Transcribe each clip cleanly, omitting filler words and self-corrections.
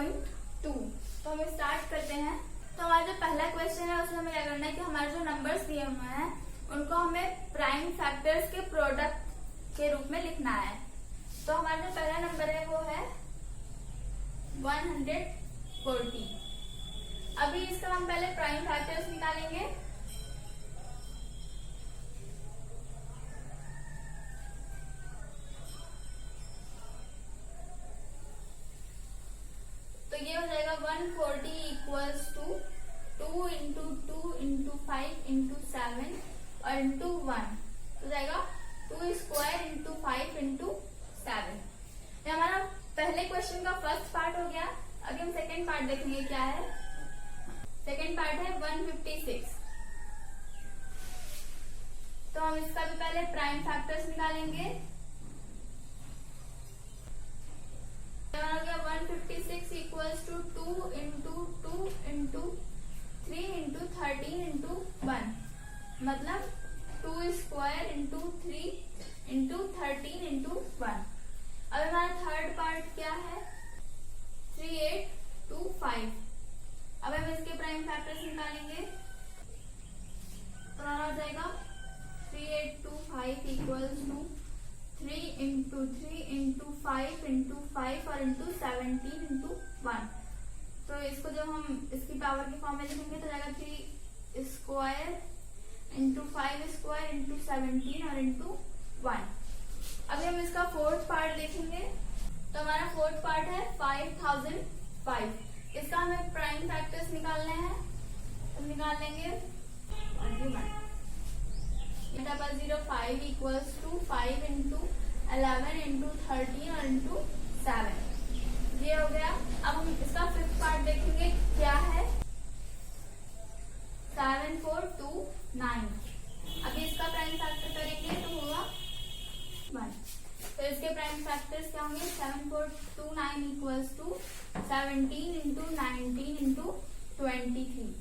2.2। तो हम स्टार्ट करते हैं। तो हमारा जो पहला क्वेश्चन है उसमें हमें क्या करना है कि हमारे जो नंबर्स दिए हुए हैं उनको हमें प्राइम फैक्टर्स के प्रोडक्ट के रूप में लिखना है। तो हमारा जो पहला नंबर है वो है 140। अभी इसका हम पहले प्राइम फैक्टर्स निकालेंगे। तो ये हो जाएगा 140 equals to 2 into 2 into 5 into 7 और इंटू 1 तो जाएगा 2 स्क्वायर इंटू 5 इंटू 7। ये हमारा पहले क्वेश्चन का फर्स्ट पार्ट हो गया। अभी हम सेकेंड पार्ट देखेंगे क्या है। सेकेंड पार्ट है 156। तो हम इसका भी पहले प्राइम फैक्टर्स निकालेंगे। 156 equals to 2 into 2 into 3 into 13 into 1 मतलब 2 स्क्वायर इंटू 3 इंटू 13 इंटू 1। अब हमारा थर्ड पार्ट क्या है 3825। अब हम इसके प्राइम फैक्टर्स निकालेंगे। तो हमारा हो जाएगा 3825 equals to 3 into 3 into 5 into 5 और इंटू 17 इंटू 1। तो इसको जब हम इसकी पावर के फॉर्म में लिखेंगे तो जाएगा 3 स्क्वायर इंटू 5 स्क्वायर इंटू 17 और इंटू 1। अभी हम इसका फोर्थ पार्ट देखेंगे। तो हमारा फोर्थ पार्ट है 5005। इसका हमें प्राइम फैक्टर्स निकालने हैं। तो निकाल लेंगे 005 इक्वल्स टू 5 इंटू 11 इंटू 13 और इंटू 7। ये हो गया। अब हम इसका फिफ्थ पार्ट देखेंगे क्या है 7429। अभी इसका प्राइम फैक्टर करेंगे तो होगा 1। तो इसके प्राइम फैक्टर्स क्या होंगे 7429 इक्वल्स टू 17 इंटू 19 इंटू 23।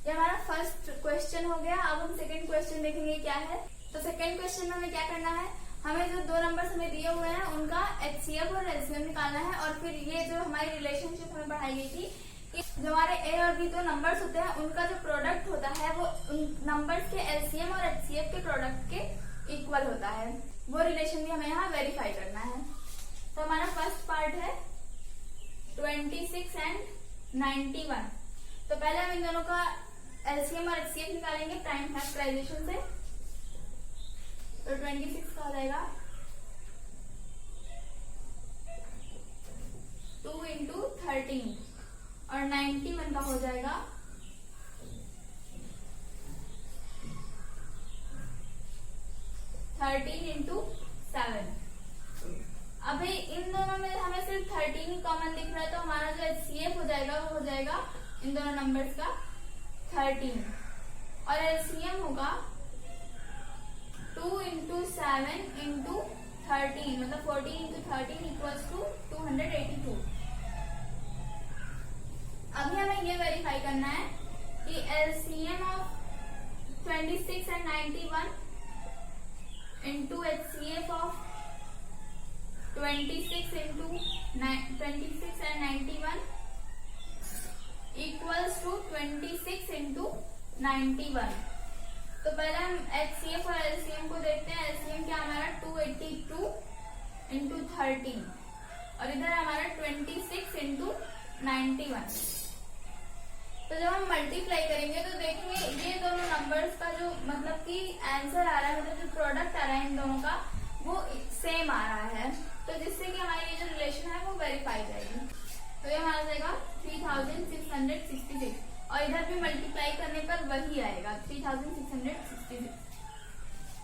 ये हमारा फर्स्ट क्वेश्चन हो गया। अब हम सेकंड क्वेश्चन देखेंगे क्या है। तो सेकंड क्वेश्चन में हमें क्या करना है, हमें जो दो नंबर्स हमें दिए हुए हैं उनका HCF और LCM निकालना है। और फिर ये जो हमारी रिलेशनशिप हमें पढ़ाई गई थी कि जो हमारे A और B दो नंबर्स होते हैं उनका जो प्रोडक्ट होता है वो उन नंबर्स के LCM और HCF के प्रोडक्ट के इक्वल होता है। वो रिलेशन भी हमें यहाँ वेरीफाई करना है। तो हमारा फर्स्ट पार्ट है 26 एंड 91। तो पहले हम इन दोनों का LCM और HCF निकालेंगे प्राइम फैक्टराइजेशन से। तो 26 का हो जाएगा 2 इंटू 13 और 91 का हो जाएगा 13 इंटू 7। अभी इन दोनों में हमें सिर्फ 13 ही कॉमन दिख रहा है। तो हमारा जो HCF हो जाएगा वो हो जाएगा इन दोनों नंबर्स का 13 और LCM होगा 2 इंटू 7 इंटू 13 मतलब 14 इंटू 13 इक्वल्स टू 282। अभी हमें ये वेरीफाई करना है कि LCM of 26 and 91 into HCF of 26 into 26 and 91 equals to 26 into 91। तो पहले हम HCF और LCM को देखते हैं। LCM क्या हमारा 282 इंटू 13 और इधर हमारा 26 इंटू 91। तो जब हम मल्टीप्लाई करेंगे तो देखेंगे ये दोनों नंबर्स का जो मतलब कि आंसर आ रहा है मतलब जो प्रोडक्ट आ रहा है इन दोनों का वो सेम आ रहा है। तो जिससे कि हमारी ये जो रिलेशन है वो वेरीफाई जाएगी। तो ये हमारा जाएगा 3666 और इधर भी मल्टीप्लाई करने पर वही आएगा 3666।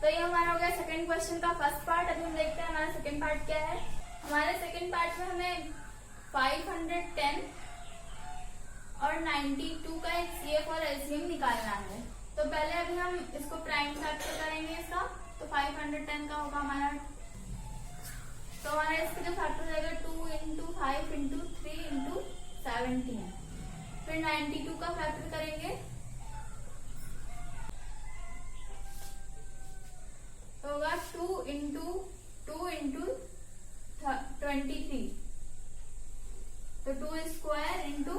तो ये हमारा हो गया सेकंड क्वेश्चन का फर्स्ट पार्ट। अभी हम देखते हैं हमारा सेकंड पार्ट क्या है। हमारे सेकंड पार्ट में हमें 510 और 92 का HCF और LCM निकालना है। तो पहले अभी हम इसको प्राइम फैक्टर करेंगे इसका। तो 510 का होगा हमारा, तो हमारा इसका जो फैक्टर जाएगा 2 इंटू 5 इंटू 3 इंटू 17। फिर 92 का फैक्टर करेंगे तो होगा 2 इंटू 2 इंटू 23 तो 2 स्क्वायर इंटू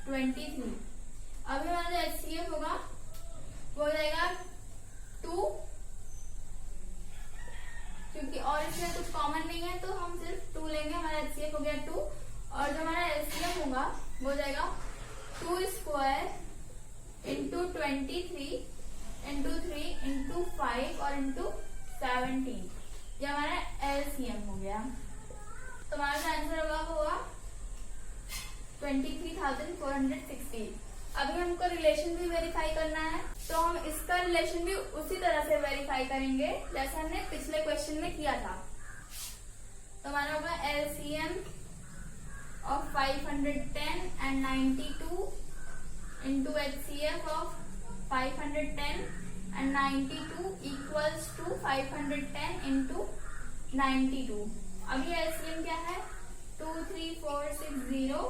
23। अभी हमारा जो HCF होगा वो हो जाएगा 2, क्योंकि और इसमें कुछ कॉमन नहीं है तो हम सिर्फ 2 लेंगे, हमारा HCF हो गया 2। और जो हमारा LCM होगा वो हो जाएगा 2 स्क्वायर इंटू 23 इंटू 3 इंटू 5 और इंटू 17। ये हमारा LCM हो गया। तो हमारा जो आंसर होगा वो होगा 23,460। अभी हमको रिलेशन भी वेरीफाई करना है, तो हम इसका रिलेशन भी उसी तरह से वेरीफाई करेंगे जैसे हमने पिछले क्वेश्चन में किया था। तो हमारा होगा LCM of 510 and 92 into HCF of 510 and 92 equals to 510 into 92। अभी LCM क्या है 23460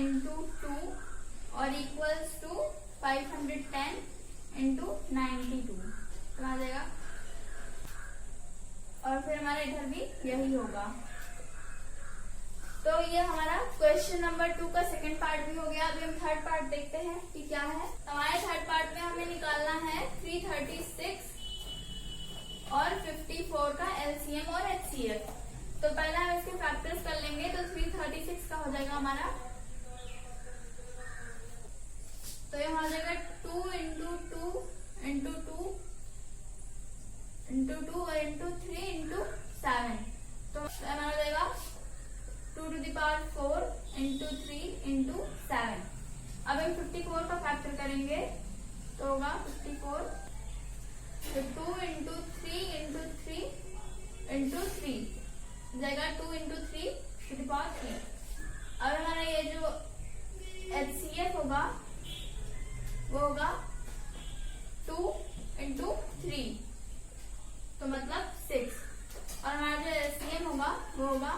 into 2 और इक्वल्स टू 510 into 92 तो आ जाएगा। और फिर हमारा इधर भी यही होगा। तो ये हमारा क्वेश्चन नंबर 2 का सेकंड पार्ट भी हो गया। अभी हम थर्ड पार्ट देखते हैं कि क्या है। हमारे थर्ड पार्ट में हमें निकालना है 336 और 54 का LCM और HCF। तो पहले हम इसके फैक्टर्स कर लेंगे। तो 336 का हो जाएगा हमारा, तो ये हो जाएगा 2 इंटू 2 इंटू 2 इंटू 2 और इंटू 3 इंटू 7। तो हमारा हो जाएगा 2 to the power 4 into 3 into 7। अब हम 54 का फैक्टर करेंगे तो होगा 54, तो 2 इंटू 3 इंटू 3 इंटू 3 जाएगा 2 इंटू 3 to the power 3। अब हमारा ये जो HCF होगा वो होगा 2 इंटू 3 तो मतलब 6। और हमारा जो LCM होगा वो होगा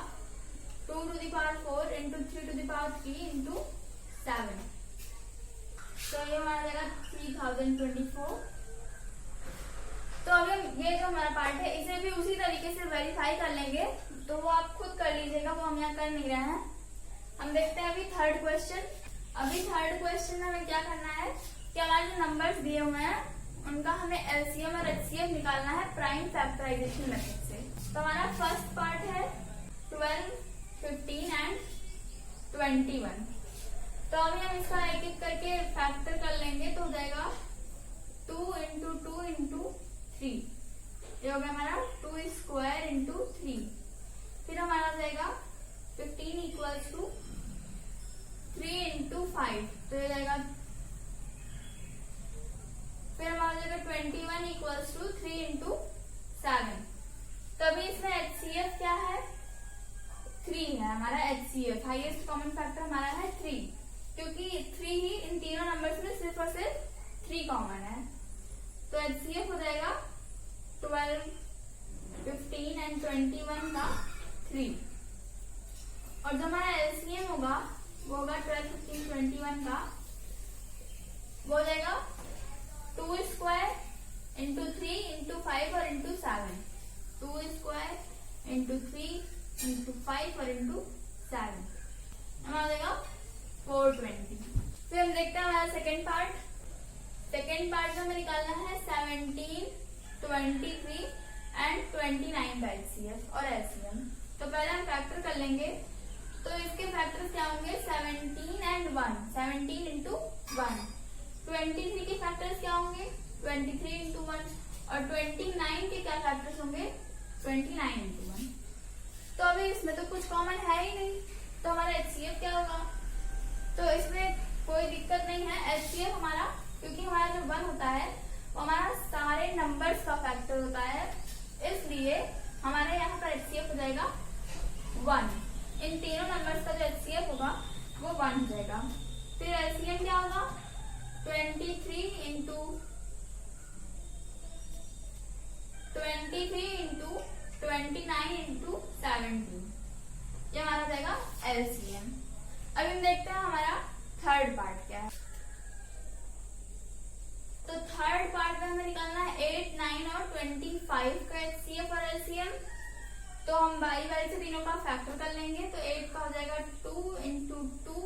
2 to the power 4 into 3 to the power 3 into 7। तो ये हमारा जाएगा 3024। तो अभी ये जो हमारा पार्ट है इसे भी उसी तरीके से वेरीफाई कर लेंगे, तो वो आप खुद कर लीजिएगा, वो हम यहाँ कर नहीं रहे हैं। हम देखते हैं अभी थर्ड क्वेश्चन। अभी थर्ड क्वेश्चन में हमें क्या करना है कि हमारे जो नंबर्स दिए हुए हैं उनका हमें LCM और HCF निकालना है प्राइम फैक्टराइजेशन मेथड से। तो हमारा फर्स्ट पार्ट है 12, 15 एंड 21। तो अभी हम इसका एक एक करके फैक्टर कर लेंगे तो हो जाएगा 2 इंटू 2 इंटू 3। ये हो गया हमारा 2 स्क्वायर इंटू 3। फिर हमारा हो जाएगा 15 इक्वल्स टू 3 इंटू 5, तो ये जाएगा। फिर हमारा हो जाएगा 21 इक्वल्स टू 3 इंटू 7। तभी इसमें HCF क्या है 3 है हमारा HCF, हाईएस्ट कॉमन फैक्टर हमारा है 3, क्योंकि 3 ही इन तीनों नंबर्स में सिर्फ और सिर्फ 3 कॉमन है। तो HCF हो जाएगा 12, 15 एंड 21 का 3। और जो हमारा LCM होगा वो होगा 12, 15, 21 का, वो हो जाएगा 2 स्क्वायर इंटू 3 इंटू 5 और इंटू 7। 2 स्क्वायर इंटू 3 इंटू 5 और इंटू 7 हमारा हो जाएगा 420। फिर हम देखते हैं हमारा सेकेंड पार्ट। सेकेंड पार्ट में हमें निकालना है 17, 23 एंड 29 का HCF और LCM। तो पहले हम फैक्टर कर लेंगे। तो इसके फैक्टर्स क्या होंगे 17 एंड 1, 17 इंटू 1। 23 के फैक्टर्स क्या होंगे 23 इंटू 1 और 29 के क्या फैक्टर्स होंगे 29 इंटू 1। तो अभी इसमें तो कुछ कॉमन है ही नहीं, तो हमारा HCF क्या होगा। तो इसमें कोई दिक्कत नहीं है। HCF हमारा, क्योंकि हमारा जो 1 होता है वो हमारा सारे नंबर्स का फैक्टर होता है, इसलिए हमारे यहाँ पर HCF हो जाएगा 1। इन तीनों नंबर्स का जो HCF होगा वो 1 हो जाएगा। फिर LCM क्या होगा 23 इंटू 29 इंटू 17, ये हमारा जाएगा LCM। अभी हम देखते हैं हमारा थर्ड पार्ट क्या है। तो थर्ड पार्ट में हमें निकालना है 8, 9 और 25 का HCF और LCM। तो हम बारी बारी से तीनों का फैक्टर कर लेंगे। तो 8 का हो जाएगा 2 इंटू 2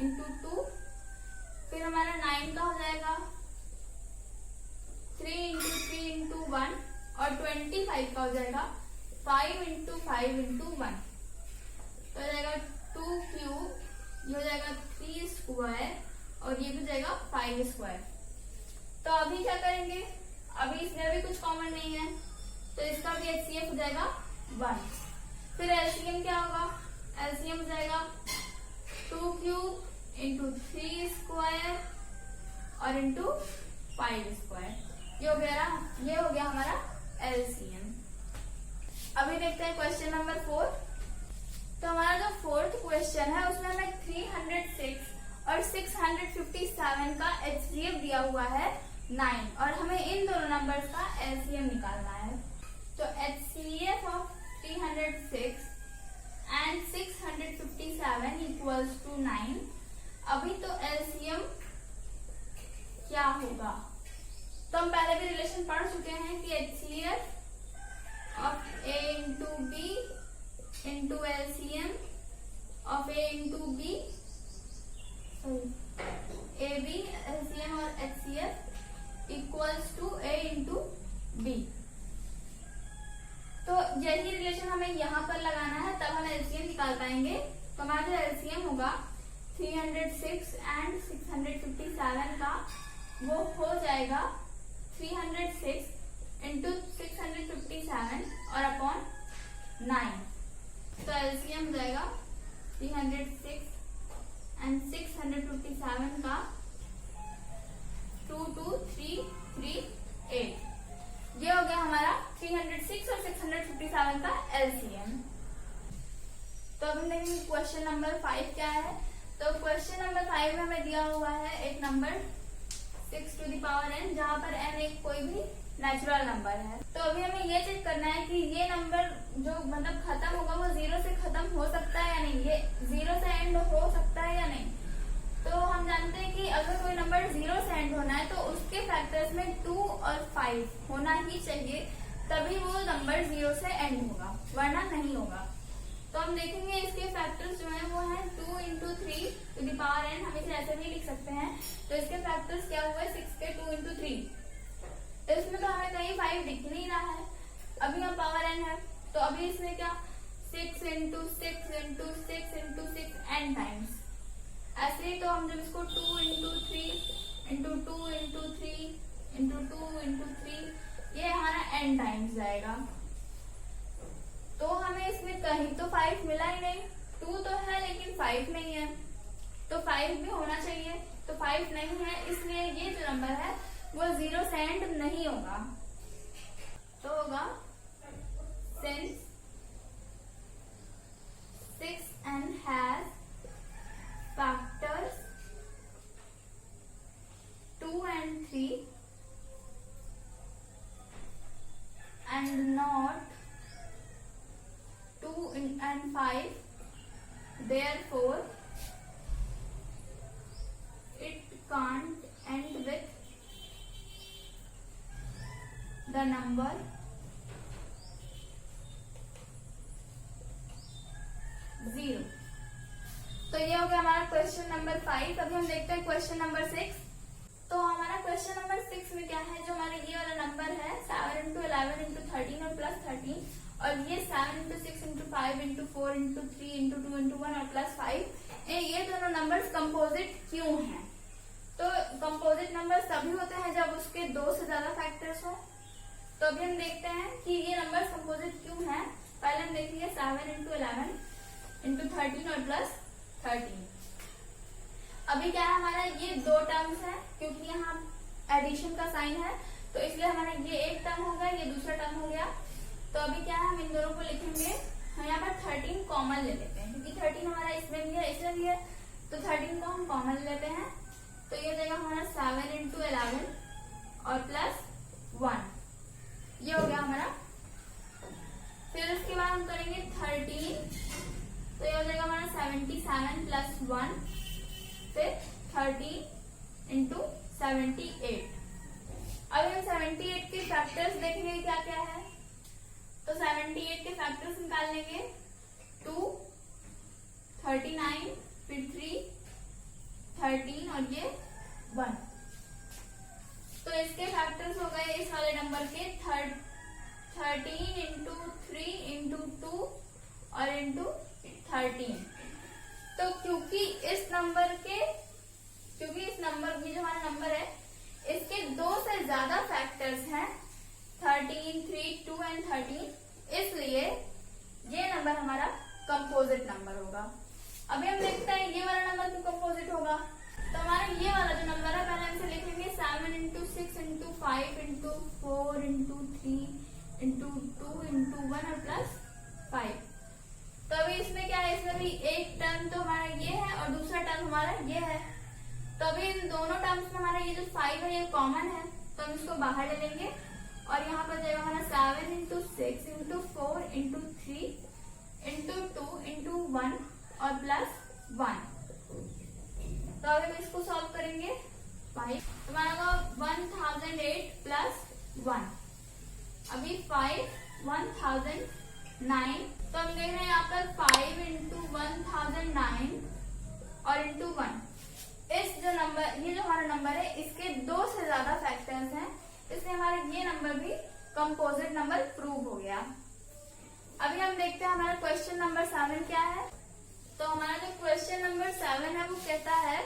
इंटू 2, फिर हमारा 9 का हो जाएगा 3 इंटू 3 इंटू 1, और 25 का हो जाएगा 5 इंटू 5 इंटू 1। तो हो जाएगा 2 क्यूब, ये हो जाएगा 3 स्क्वायर, और ये भी जाएगा 5 स्क्वायर। तो अभी क्या करेंगे, अभी इसमें भी कुछ कॉमन नहीं है, तो इसका भी HCF हो जाएगा 1। फिर LCM क्या होगा, LCM हो जाएगा 2 क्यूब इंटू 3 स्क्वायर और इंटू 5 स्क्वायर। ये हो गया हमारा LCM। अभी देखते हैं क्वेश्चन नंबर 4। तो हमारा जो फोर्थ क्वेश्चन है उसमें हमें 306 और 657 का HCF दिया हुआ है 9, और हमें इन दोनों नंबर्स का LCM निकालना है। तो HCF of 306 and 657 equals to 9। अभी तो LCM क्या होगा, तो हम पहले भी रिलेशन पढ़ चुके हैं कि HCF of A into B into LCM of A into B, AB LCM और HCF equals to A into B। तो यही रिलेशन हमें यहाँ पर लगाना है, तब हम LCM निकाल पाएंगे। तो हमारा जो LCM होगा 306 एंड 657 का, वो हो जाएगा 306 इंटू 657 और अपॉन 9। तो LCM हो जाएगा 306 एंड 657 का 22338। ये हो गया हमारा 306 और 657 का LCM। तो अब हम देखेंगे क्वेश्चन नंबर 5 क्या है। तो क्वेश्चन नंबर 5 में हमें दिया हुआ है एक number 6 to the power n, जहाँ पर n एक कोई भी नेचुरल नंबर है। तो अभी हमें ये चेक करना है कि ये नंबर जो मतलब खत्म होगा वो 0 से खत्म हो सकता है या नहीं, ये 0 से एंड हो सकता है या नहीं। तो हम जानते हैं कि अगर कोई नंबर 0 से एंड होना है तो उसके फैक्टर्स में 2 और 5 होना ही चाहिए, तभी वो नंबर 0 से एंड होगा, वरना नहीं होगा। तो हम देखेंगे इसके फैक्टर्स जो है वो है 2 into 3 to the power n, हम इसे ऐसे भी लिख सकते हैं। तो इसके फैक्टर्स क्या हुए 6 के 2 इंटू 3। इसमें तो हमें कहीं 5 दिख नहीं रहा है, अभी हम पावर n है, तो अभी इसमें क्या 6 into 6 into 6 into 6 n times. ऐसे ही तो हम जब इसको 2 into 3 into 2 into 3 into 2 into 3, ये हमारा n टाइम्स जाएगा। तो हमें इसमें कहीं तो 5 मिला ही नहीं, 2 तो है लेकिन 5 नहीं है, तो 5 भी होना चाहिए, तो 5 नहीं है, इसलिए ये जो नंबर है वो 0 से एंड नहीं होगा। तो होगा since 6n has factors 2 and 3 and not 2 and 5, therefore it can't end with the number 0। तो ये हो गया हमारा क्वेश्चन नंबर 5। अभी हम देखते हैं क्वेश्चन नंबर 6। तो हमारा क्वेश्चन नंबर 6 में क्या है, जो हमारा ये वाला नंबर है 7 इंटू 11 इंटू 13 और प्लस 13, और ये 7 into 6 into 5 into 4 into 3 into 2 into 1 और प्लस 5, ये दोनों नंबर्स कंपोजिट क्यों हैं। तो कंपोजिट नंबर तभी होते हैं जब उसके 2 से ज्यादा फैक्टर्स हो। तो अभी हम देखते हैं कि ये नंबर्स कंपोजिट क्यों हैं। पहले हम देखेंगे 7 इंटू 11 इंटू 13 और प्लस 13। अभी क्या है हमारा, ये 2 टर्म्स है, क्योंकि यहाँ एडिशन का साइन है, तो इसलिए हमारा ये एक टर्म हो गया, ये दूसरा टर्म हो गया। तो अभी क्या है, हम इन दोनों को लिखेंगे, हम यहाँ पर 13 कॉमन ले लेते हैं, क्योंकि 13 हमारा इसमें भी है इसमें भी है, तो 13 को हम कॉमन लेते हैं। तो ये हो जाएगा हमारा 7 इंटू 11 और प्लस 1, ये हो गया हमारा। फिर उसके बाद हम करेंगे 13, तो ये हो जाएगा हमारा 77 प्लस 1, फिर 30 इंटू 78। अभी हम 78 के फैक्टर्स देखेंगे क्या क्या है। तो 78 के फैक्टर्स निकाल लेंगे, 2, 39, फिर 3, 13 और ये 1। तो इसके फैक्टर्स हो गए इस वाले नंबर के 13 इंटू 3 इंटू 2 और इंटू 13। तो क्योंकि इस नंबर ये जो हमारा नंबर है इसके 2 से ज्यादा फैक्टर्स हैं, 13, 3, 2 एंड 13, इसलिए ये नंबर हमारा कंपोजिट नंबर होगा। अभी हम देखते हैं ये वाला नंबर क्यों कंपोजिट होगा। तो हमारा ये वाला जो नंबर है पहले हम इसे लिखेंगे 7 into 6 into 5 into 4 into 3 into 2 into 1 और प्लस 5। तो अभी इसमें क्या है, इसमें भी एक टर्म तो हमारा ये है और दूसरा टर्म हमारा ये है। तो अभी इन दोनों टर्म्स में हमारा ये जो 5 है ये कॉमन है, तो हम इसको बाहर ले लेंगे और यहाँ पर जाएगा हमारा 7 into 6 into 4 into 3 into 2 into 1 और प्लस 1। तो अभी हम इसको सॉल्व करेंगे 5, तो हमारा 1008 प्लस 1, अभी 5 1009। तो हम देख रहे हैं यहाँ पर 5 इंटू 1009 और इंटू 1। ये जो हमारा नंबर है इसके 2 से ज्यादा फैक्टर्स हैं, इसलिए हमारा ये नंबर भी कंपोजिट नंबर प्रूव हो गया। अभी हम देखते हैं हमारा क्वेश्चन नंबर 7 क्या है। तो हमारा जो क्वेश्चन नंबर 7 है वो कहता है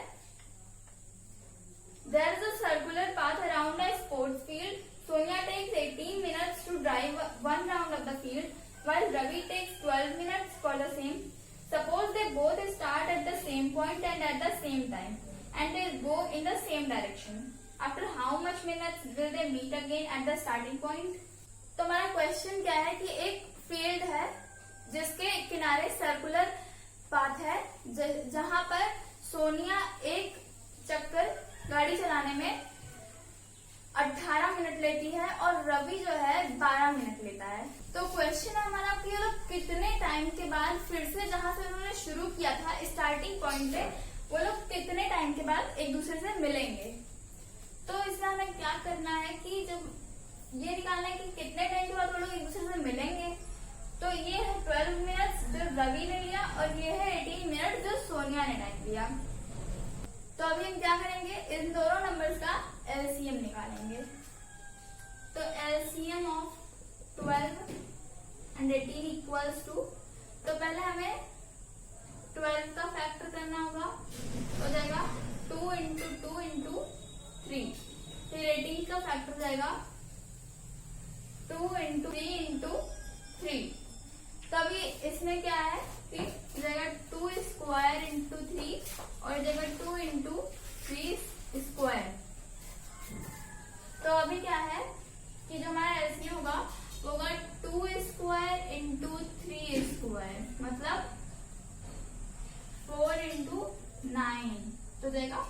There is a circular path around a sports field. Sonia takes 18 minutes to drive one round of the field, while Ravi takes 12 minutes for the same. Suppose they both start at the same point and at the same time, and they go in the same direction. After how much minutes will they meet again at the starting point? तो हमारा question क्या है कि एक field है जिसके किनारे circular path है, जहां पर सोनिया एक चक्कर गाड़ी चलाने में 18 मिनट लेती है और रवि जो है 12 मिनट लेता है। तो क्वेश्चन है हमारा कि ये लोग कितने टाइम के बाद फिर से जहां से उन्होंने शुरू किया था स्टार्टिंग पॉइंट पे, वो लोग कितने टाइम के बाद एक दूसरे से मिलेंगे। तो इसमें हमें क्या करना है कि जब ये निकालना है कि कितने टाइम के बाद वो लोग एक दूसरे से मिलेंगे। तो ये है 12 मिनट्स जो रवि ने लिया और ये है 18 मिनट जो सोनिया ने टाइम लिया। तो अभी हम क्या करेंगे, इन दोनों नंबर्स का एलसीएम निकालेंगे। तो LCM of 12 and 18 equals to, तो पहले हमें 12 का फैक्टर करना होगा, हो जाएगा 2 इंटू 2 इंटू 3, फिर 18 का फैक्टर जाएगा 2 इंटू 3 इंटू 3। तो अभी इसमें क्या है कि जाएगा 2 स्क्वायर इंटू 3 और जाएगा 2 इंटू 3 स्क्वायर। तो अभी क्या है कि जो हमारा एलसीएम होगा वो होगा 2 स्क्वायर इंटू 3 स्क्वायर, मतलब 4 इंटू 9, तो जाएगा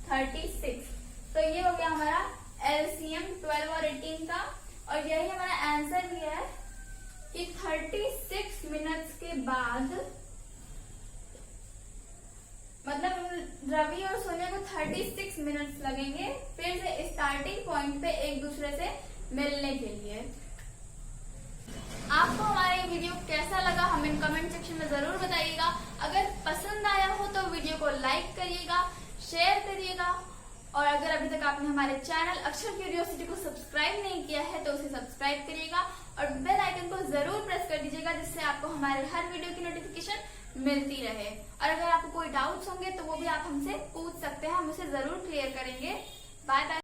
36। तो ये हो गया हमारा एलसीएम 12 और 18 का, और यही हमारा आंसर भी है कि 36 मिनट्स के बाद, मतलब रवि और सोनिया को 36 मिनट्स लगेंगे फिर से स्टार्टिंग पॉइंट पे एक दूसरे से मिलने के लिए। आपको हमारा ये वीडियो कैसा लगा हमें कमेंट सेक्शन में जरूर बताइएगा। अगर पसंद आया हो तो वीडियो को लाइक करिएगा, शेयर करिएगा, और अगर अभी तक आपने हमारे चैनल अक्षर क्यूरियोसिटी को सब्सक्राइब नहीं किया है तो उसे सब्सक्राइब करिएगा और बेल आइकन को जरूर प्रेस कर दीजिएगा, जिससे आपको हमारे हर वीडियो की नोटिफिकेशन मिलती रहे। और अगर आपको कोई डाउट्स होंगे तो वो भी आप हमसे पूछ सकते हैं, हम उसे जरूर क्लियर करेंगे। Bye bye.